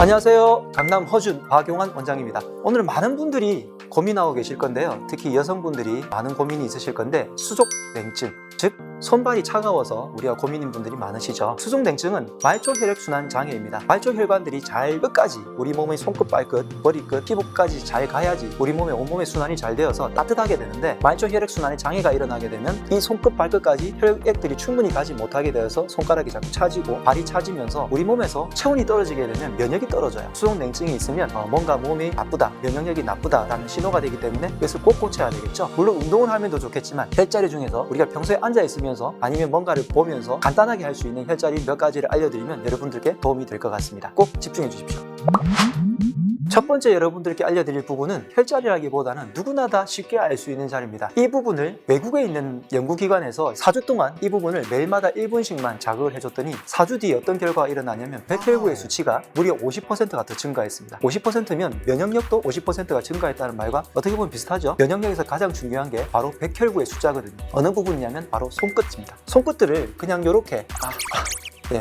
안녕하세요. 강남 허준 박용환 원장입니다. 오늘 많은 분들이 고민하고 계실 건데요. 특히 여성분들이 많은 고민이 있으실 건데 수족냉증, 즉 손발이 차가워서 우리가 고민인 분들이 많으시죠. 수족냉증은 말초혈액순환 장애입니다. 말초혈관들이 잘 끝까지 우리 몸의 손끝, 발끝, 머리끝, 피부까지 잘 가야지 우리 몸의 온몸의 순환이 잘 되어서 따뜻하게 되는데 말초혈액순환에 장애가 일어나게 되면 이 손끝, 발끝까지 혈액들이 충분히 가지 못하게 되어서 손가락이 자꾸 차지고 발이 차지면서 우리 몸에서 체온이 떨어지게 되면 면역이 떨어져요. 수족냉증이 있으면 뭔가 몸이 나쁘다, 면역력이 나쁘다라는 신호가 되기 때문에 이것을 꼭 고쳐야 되겠죠. 물론 운동을 하면 더 좋겠지만 혈자리 중에서 우리가 평소에 앉아 있으면서 아니면 뭔가를 보면서 간단하게 할 수 있는 혈자리 몇 가지를 알려드리면 여러분들께 도움이 될 것 같습니다. 꼭 집중해 주십시오. 첫 번째 여러분들께 알려드릴 부분은 혈자리라기보다는 누구나 다 쉽게 알 수 있는 자리입니다. 이 부분을 외국에 있는 연구기관에서 4주 동안 이 부분을 매일마다 1분씩만 자극을 해줬더니 4주 뒤에 어떤 결과가 일어나냐면 백혈구의 수치가 무려 50%가 더 증가했습니다. 50%면 면역력도 50%가 증가했다는 말과 어떻게 보면 비슷하죠. 면역력에서 가장 중요한 게 바로 백혈구의 숫자거든요. 어느 부분이냐면 바로 손끝입니다. 손끝들을 그냥 이렇게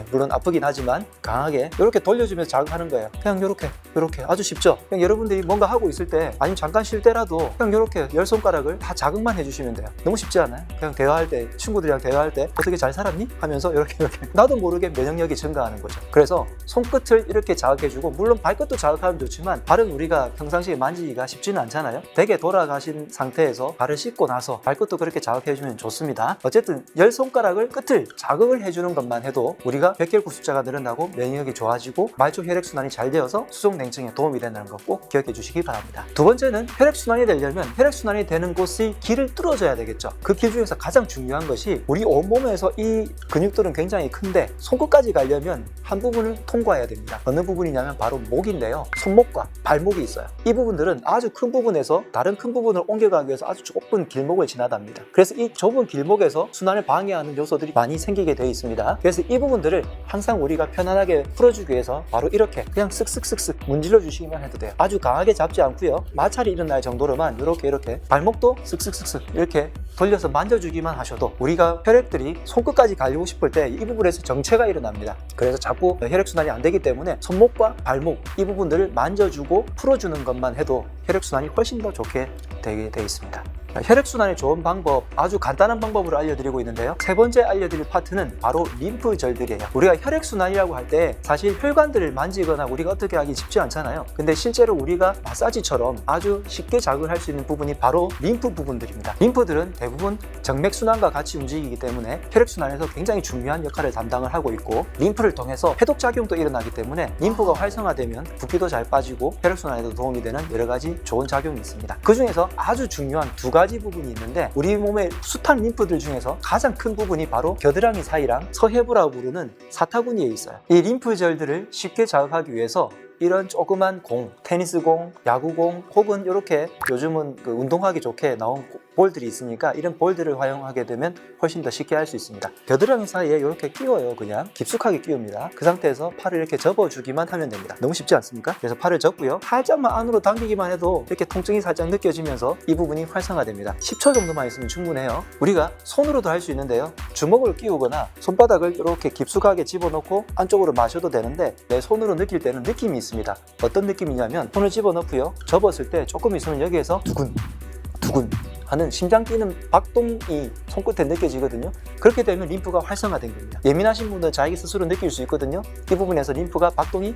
물론 아프긴 하지만 강하게 이렇게 돌려주면서 자극하는 거예요. 그냥 이렇게 아주 쉽죠. 그냥 여러분들이 뭔가 하고 있을 때 아니면 잠깐 쉴 때라도 그냥 이렇게 10손가락을 다 자극만 해주시면 돼요. 너무 쉽지 않아요? 그냥 대화할 때, 친구들이랑 대화할 때 어떻게 잘 살았니? 하면서 이렇게 나도 모르게 면역력이 증가하는 거죠. 그래서 손끝을 이렇게 자극해주고, 물론 발끝도 자극하면 좋지만 발은 우리가 평상시에 만지기가 쉽지는 않잖아요. 되게 돌아가신 상태에서 발을 씻고 나서 발끝도 그렇게 자극해주면 좋습니다. 어쨌든 10손가락을 끝을 자극을 해주는 것만 해도 우리가 백혈구 숫자가 늘어나고 면역력이 좋아지고 말초 혈액순환이 잘 되어서 수족냉증에 도움이 된다는 거 꼭 기억해 주시기 바랍니다. 두 번째는 혈액순환이 되려면 혈액순환이 되는 곳의 길을 뚫어줘야 되겠죠. 그 길 중에서 가장 중요한 것이 우리 온몸에서 이 근육들은 굉장히 큰데 손끝까지 가려면 한 부분을 통과해야 됩니다. 어느 부분이냐면 바로 목인데요. 손목과 발목이 있어요. 이 부분들은 아주 큰 부분에서 다른 큰 부분을 옮겨가기 위해서 아주 좁은 길목을 지나답니다. 그래서 이 좁은 길목에서 순환을 방해하는 요소들이 많이 생기게 되어 있습니다. 그래서 이 부분들을 항상 우리가 편안하게 풀어주기 위해서 바로 이렇게 그냥 쓱쓱쓱쓱 문질러 주시기만 해도 돼요. 아주 강하게 잡지 않고요. 마찰이 일어날 정도로만 이렇게 발목도 쓱쓱쓱쓱 이렇게 돌려서 만져주기만 하셔도 우리가 혈액들이 손끝까지 가려고 싶을 때 이 부분에서 정체가 일어납니다. 그래서 자꾸 혈액순환이 안 되기 때문에 손목과 발목 이 부분들을 만져주고 풀어주는 것만 해도 혈액순환이 훨씬 더 좋게 되게 되어 있습니다. 혈액순환에 좋은 방법, 아주 간단한 방법으로 알려드리고 있는데요. 세 번째 알려드릴 파트는 바로 림프절들이에요. 우리가 혈액순환이라고 할 때 사실 혈관들을 만지거나 우리가 어떻게 하기 쉽지 않잖아요. 근데 실제로 우리가 마사지처럼 아주 쉽게 자극을 할 수 있는 부분이 바로 림프 부분들입니다. 림프들은 대부분 정맥순환과 같이 움직이기 때문에 혈액순환에서 굉장히 중요한 역할을 담당을 하고 있고, 림프를 통해서 해독작용도 일어나기 때문에 림프가 활성화되면 붓기도 잘 빠지고 혈액순환에도 도움이 되는 여러 가지 좋은 작용이 있습니다. 그 중에서 아주 중요한 두 가지 부분이 있는데, 우리 몸의 숱한 림프들 중에서 가장 큰 부분이 바로 겨드랑이 사이랑 서해부라고 부르는 사타구니에 있어요. 이 림프절들을 쉽게 자극하기 위해서 이런 조그만 공, 테니스공, 야구공, 혹은 이렇게 요즘은 운동하기 좋게 나온 볼들이 있으니까 이런 볼들을 활용하게 되면 훨씬 더 쉽게 할 수 있습니다. 겨드랑이 사이에 이렇게 끼워요. 그냥 깊숙하게 끼웁니다. 그 상태에서 팔을 이렇게 접어주기만 하면 됩니다. 너무 쉽지 않습니까? 그래서 팔을 접고요. 살짝만 안으로 당기기만 해도 이렇게 통증이 살짝 느껴지면서 이 부분이 활성화됩니다. 10초 정도만 있으면 충분해요. 우리가 손으로도 할 수 있는데요. 주먹을 끼우거나 손바닥을 이렇게 깊숙하게 집어넣고 안쪽으로 마셔도 되는데, 내 손으로 느낄 때는 느낌이 있습니다. 어떤 느낌이냐면 손을 집어넣고요. 접었을 때 조금 있으면 여기에서 두근 하는 심장 뛰는 박동이 손끝에 느껴지거든요. 그렇게 되면 림프가 활성화된 겁니다. 예민하신 분들은 자기 스스로 느낄 수 있거든요. 이 부분에서 림프가 박동이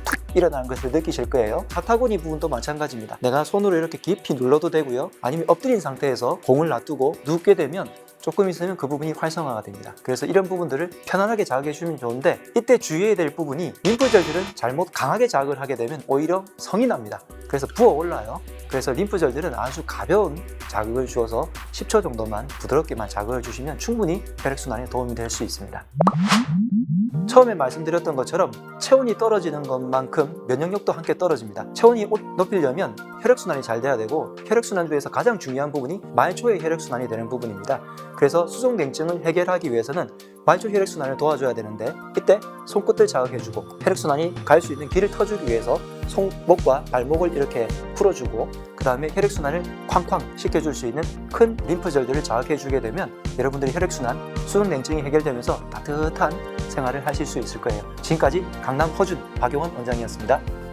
툭툭 일어나는 것을 느끼실 거예요. 사타구니 부분도 마찬가지입니다. 내가 손으로 이렇게 깊이 눌러도 되고요. 아니면 엎드린 상태에서 공을 놔두고 눕게 되면 조금 있으면 그 부분이 활성화가 됩니다. 그래서 이런 부분들을 편안하게 자극해 주면 좋은데, 이때 주의해야 될 부분이 림프절들은 잘못 강하게 자극을 하게 되면 오히려 성이 납니다. 그래서 부어 올라요. 그래서 림프절들은 아주 가벼운 자극을 주어서 10초 정도만 부드럽게만 자극을 주시면 충분히 혈액순환에 도움이 될 수 있습니다. 처음에 말씀드렸던 것처럼 체온이 떨어지는 것만큼 면역력도 함께 떨어집니다. 체온이 높이려면 혈액순환이 잘 돼야 되고, 혈액순환도에서 가장 중요한 부분이 말초의 혈액순환이 되는 부분입니다. 그래서 수족냉증을 해결하기 위해서는 말초 혈액순환을 도와줘야 되는데, 이때 손끝을 자극해주고 혈액순환이 갈 수 있는 길을 터주기 위해서 손목과 발목을 이렇게 풀어주고 그 다음에 혈액순환을 쾅쾅 시켜줄 수 있는 큰 림프절들을 자극해주게 되면 여러분들의 혈액순환, 수족냉증이 해결되면서 따뜻한 생활을 하실 수 있을 거예요. 지금까지 강남 허준 박용원 원장이었습니다.